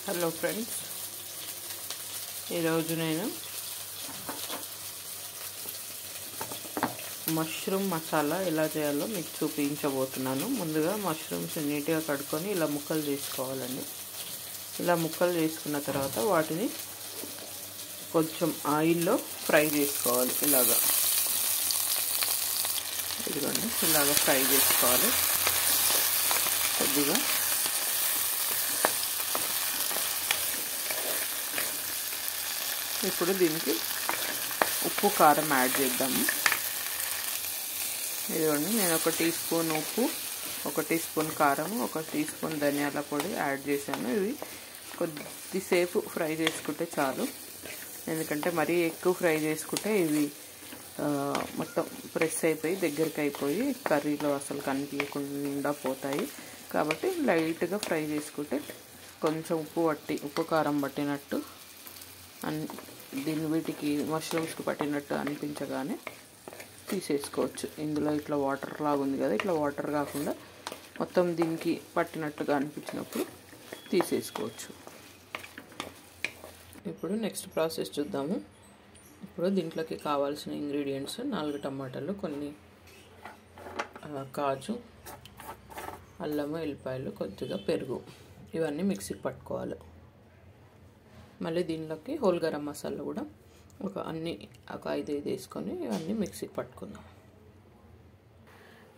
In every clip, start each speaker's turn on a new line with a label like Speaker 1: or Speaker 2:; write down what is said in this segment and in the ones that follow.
Speaker 1: Hello friends, ఈరోజు నేను mushroom masala ఎలా చేయాలో మీకు చూపించబోతున్నాను. ముందుగా మష్రూమ్స్ నీట్గా కడుక్కొని ఇలా ముక్కలు చేసుకోవాలండి. ఇలా ముక్కలు చేసుకున్న తర్వాత వాటిని కొంచెం ఆయిల్లో ఫ్రై చేసుకోవాలి. ఇదిగోండి, ఇలాగా ఫ్రై చేసుకోవాలి కొద్దిగా. ఇప్పుడు దీనికి ఉప్పు కారం యాడ్ చేద్దాము. ఇదిగోండి, నేను 1 టీ స్పూన్ ఉప్పు, 1 టీ స్పూన్ కారం, 1 టీ స్పూన్ ధనియాల పొడి యాడ్ చేశాను. ఇవి కొద్దిసేపు ఫ్రై చేసుకుంటే చాలు, ఎందుకంటే మరీ ఎక్కువ ఫ్రై చేసుకుంటే ఇవి మొత్తం ప్రెస్ అయిపోయి దగ్గరికి అయిపోయి కర్రీలో అసలు కనిపించకుండా పోతాయి. కాబట్టి లైట్గా ఫ్రై చేసుకుంటే కొంచెం ఉప్పు కారం పట్టినట్టు వీటికి మష్రూమ్స్కి పట్టినట్టు అనిపించగానే తీసేసుకోవచ్చు. ఇందులో ఇట్లా వాటర్ లాగా ఉంది కదా, ఇట్లా వాటర్ కాకుండా మొత్తం దీనికి పట్టినట్టుగా అనిపించినప్పుడు తీసేసుకోవచ్చు. ఇప్పుడు నెక్స్ట్ ప్రాసెస్ చూద్దాము. ఇప్పుడు దీంట్లోకి కావాల్సిన ఇంగ్రీడియంట్స్ 4 టమాటాలు, కొన్ని కాజు, అల్లము, ఎల్లిపాయలు, కొద్దిగా పెరుగు, ఇవన్నీ మిక్సీకి పట్టుకోవాలి. మళ్ళీ దీనిలోకి హోల్ గరం మసాలా కూడా ఒక 5 వేసుకొని ఇవన్నీ మిక్సీకి పట్టుకుందాం.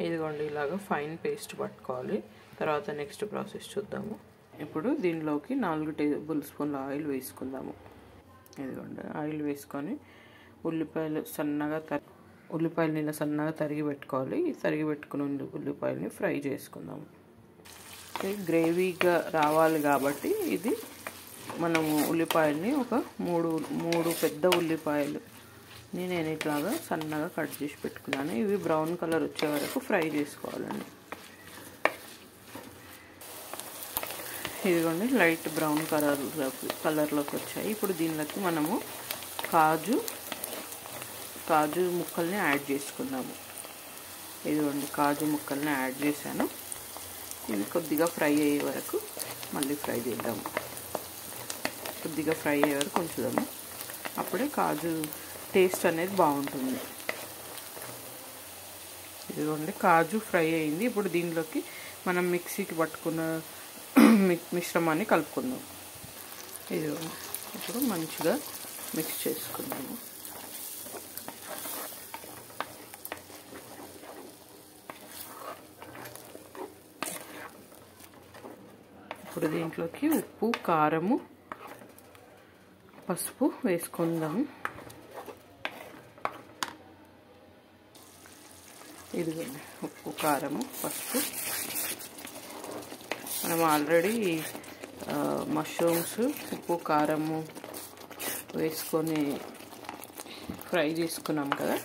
Speaker 1: ఇదిగోండి, ఇలాగ ఫైన్ పేస్ట్ పట్టుకోవాలి. తర్వాత నెక్స్ట్ ప్రాసెస్ చూద్దాము. ఇప్పుడు దీనిలోకి 4 టేబుల్ స్పూన్ల ఆయిల్ వేసుకుందాము. ఇదిగోండి, ఆయిల్ వేసుకొని ఉల్లిపాయలు ఇలా సన్నగా తరిగి పెట్టుకోవాలి. తరిగి పెట్టుకుని ఉల్లిపాయలని ఫ్రై చేసుకుందాము. గ్రేవీగా రావాలి కాబట్టి ఇది మనము ఉల్లిపాయల్ని ఒక మూడు పెద్ద ఉల్లిపాయలు నేను ఇట్లాగా సన్నగా కట్ చేసి పెట్టుకున్నాను. ఇవి బ్రౌన్ కలర్ వచ్చే వరకు ఫ్రై చేసుకోవాలండి. ఇదిగోండి, లైట్ బ్రౌన్ కలర్లోకి వచ్చాయి. ఇప్పుడు దీనిలోకి మనము కాజు ముక్కల్ని యాడ్ చేసుకుందాము. ఇదిగోండి, కాజు ముక్కల్ని యాడ్ చేశాను. ఇవి కొద్దిగా ఫ్రై అయ్యే వరకు మళ్ళీ ఫ్రై చేద్దాము. కొద్దిగా ఫ్రై అయ్యే వరకు ఉంచుదాము. అప్పుడే కాజు టేస్ట్ అనేది బాగుంటుంది. ఇదిగోండి, కాజు ఫ్రై అయింది. ఇప్పుడు దీనిలోకి మనం మిక్సీకి పట్టుకున్న మిశ్రమాన్ని కలుపుకుందాం. ఇదిగోండి, ఇప్పుడు మంచిగా మిక్స్ చేసుకుందాము. ఇప్పుడు దీంట్లోకి ఉప్పు, కారము, పసుపు వేసుకుందాము. ఇదిగోండి, ఉప్పు, కారము, పసుపు. మనం ఆల్రెడీ మష్రూమ్స్ ఉప్పు కారము వేసుకొని ఫ్రై చేసుకున్నాం కదా,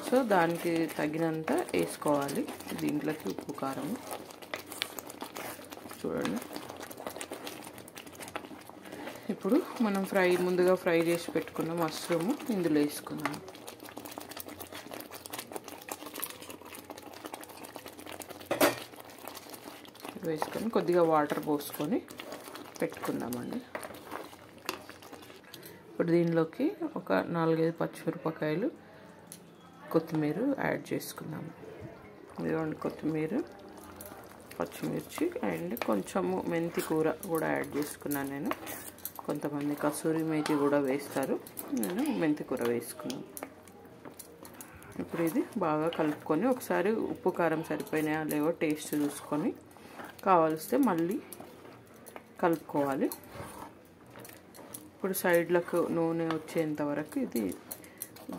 Speaker 1: సో దానికి తగినంత వేసుకోవాలి దీంట్లోకి ఉప్పు కారము. చూడండి, ఇప్పుడు మనం ముందుగా ఫ్రై చేసి పెట్టుకున్న మష్రూమ్ ఇందులో వేసుకుందాం. వేసుకొని కొద్దిగా వాటర్ పోసుకొని పెట్టుకుందామండి. ఇప్పుడు దీనిలోకి ఒక 4-5 పచ్చిమిరపకాయలు, కొత్తిమీర యాడ్ చేసుకుందాము. ఇదిగోండి, కొత్తిమీర, పచ్చిమిర్చి అండ్ కొంచెము మెంతి కూర కూడా యాడ్ చేసుకున్నాను నేను. కొంతమంది కసూరి మేతి కూడా వేస్తారు, నేను మెంతి కూర వేసుకున్నాను. ఇప్పుడు ఇది బాగా కలుపుకొని ఒకసారి ఉప్పు కారం సరిపోయినాయా లేవో టేస్ట్ చూసుకొని కావాల్స్తే మళ్ళీ కలుపుకోవాలి. ఇప్పుడు సైడ్లకు నూనె వచ్చేంత వరకు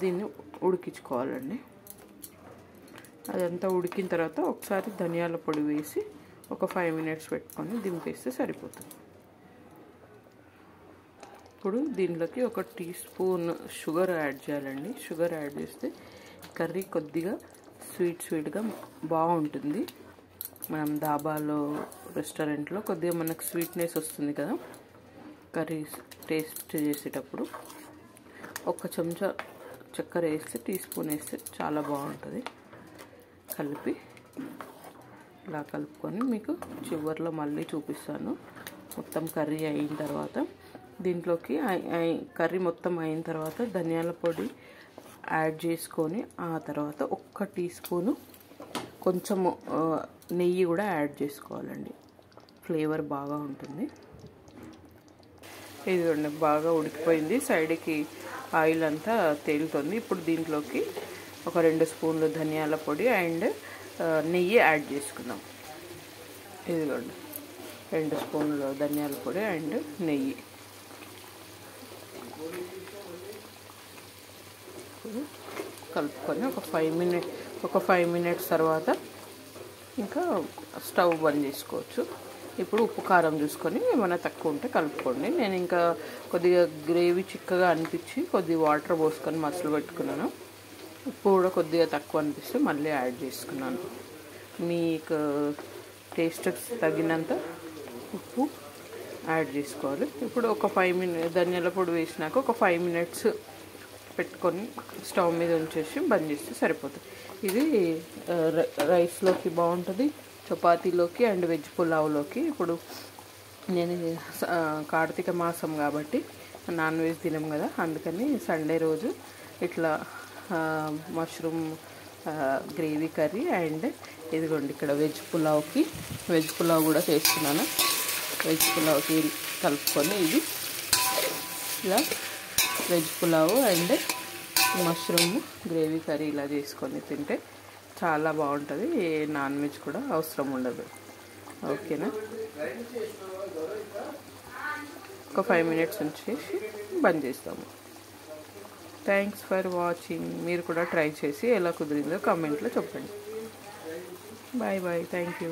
Speaker 1: దీన్ని ఉడికించుకోవాలండి. అదంతా ఉడికిన తర్వాత ఒకసారి ధనియాల పొడి వేసి ఒక 5 మినిట్స్ పెట్టుకొని దింపేస్తే సరిపోతుంది. ఇప్పుడు దీనిలోకి 1 టీ స్పూన్ షుగర్ యాడ్ చేయాలండి. షుగర్ యాడ్ చేస్తే కర్రీ కొద్దిగా స్వీట్గా బాగుంటుంది. మనం దాబాలో, రెస్టారెంట్లో కొద్దిగా మనకు స్వీట్నెస్ వస్తుంది కదా కర్రీ టేస్ట్ చేసేటప్పుడు. 1 చెంచా చక్కెర వేస్తే, టీ స్పూన్ వేస్తే చాలా బాగుంటుంది. ఇలా కలుపుకొని మీకు చివర్లో మళ్ళీ చూపిస్తాను. మొత్తం కర్రీ అయిన తర్వాత దీంట్లోకి కర్రీ మొత్తం అయిన తర్వాత ధనియాల పొడి యాడ్ చేసుకొని ఆ తర్వాత 1 టీ స్పూను కొంచెము నెయ్యి కూడా యాడ్ చేసుకోవాలండి. ఫ్లేవర్ బాగా ఉంటుంది. ఇదిగోండి బాగా ఉడికిపోయింది, సైడ్కి ఆయిల్ అంతా తేలుతుంది. ఇప్పుడు దీంట్లోకి ఒక 2 స్పూన్లు ధనియాల పొడి అండ్ నెయ్యి యాడ్ చేసుకుందాం. ఇదిగోండి 2 స్పూన్లు ధనియాల పొడి అండ్ నెయ్యి. కలుపుకొని ఒక 5 మినిట్స్ తర్వాత ఇంకా స్టవ్ బంద్ చేసుకోవచ్చు. ఇప్పుడు ఉప్పు కారం చూసుకొని ఏమైనా తక్కువ ఉంటే కలుపుకోండి. నేను ఇంకా కొద్దిగా గ్రేవీ చిక్కగా అనిపించి కొద్దిగా వాటర్ పోసుకొని మసలు పెట్టుకున్నాను. ఉప్పు కూడా కొద్దిగా తక్కువ అనిపిస్తే మళ్ళీ యాడ్ చేసుకున్నాను. మీకు టేస్ట్ తగినంత ఉప్పు యాడ్ చేసుకోవాలి. ఇప్పుడు ఒక 5 మినిట్స్ ధనియాల పొడి వేసినాక ఒక 5 మినిట్స్ పెట్టుకొని స్టవ్ మీద ఉంచేసి బంద్ చేస్తే సరిపోతుంది. ఇది రైస్లోకి బాగుంటుంది, చపాతీలోకి అండ్ వెజ్ పులావ్లోకి. ఇప్పుడు నేను కార్తీక మాసం కాబట్టి నాన్ వెజ్ తినం కదా, అందుకని సండే రోజు ఇట్లా మష్రూమ్ గ్రేవీ కర్రీ అండ్ ఇదిగోండి ఇక్కడ వెజ్ పులావ్ కూడా చేస్తున్నాను. వెజ్ పులావ్కి కలుపుకొని ఇది ఇలా veg pulao and mushroom gravy curry ఇలా చేసుకొని తింటే చాలా బాగుంటుంది. ఏ నాన్ వెజ్ కూడా అవసరం ఉండదు. ఓకేనా? ఒక 5 మినిట్స్ ఉంచేసి బంద్ చేస్తాము. Thanks for watching. మీరు కూడా ట్రై చేసి ఎలా కుదిరిందో కామెంట్లో చెప్పండి. Bye bye. Thank you.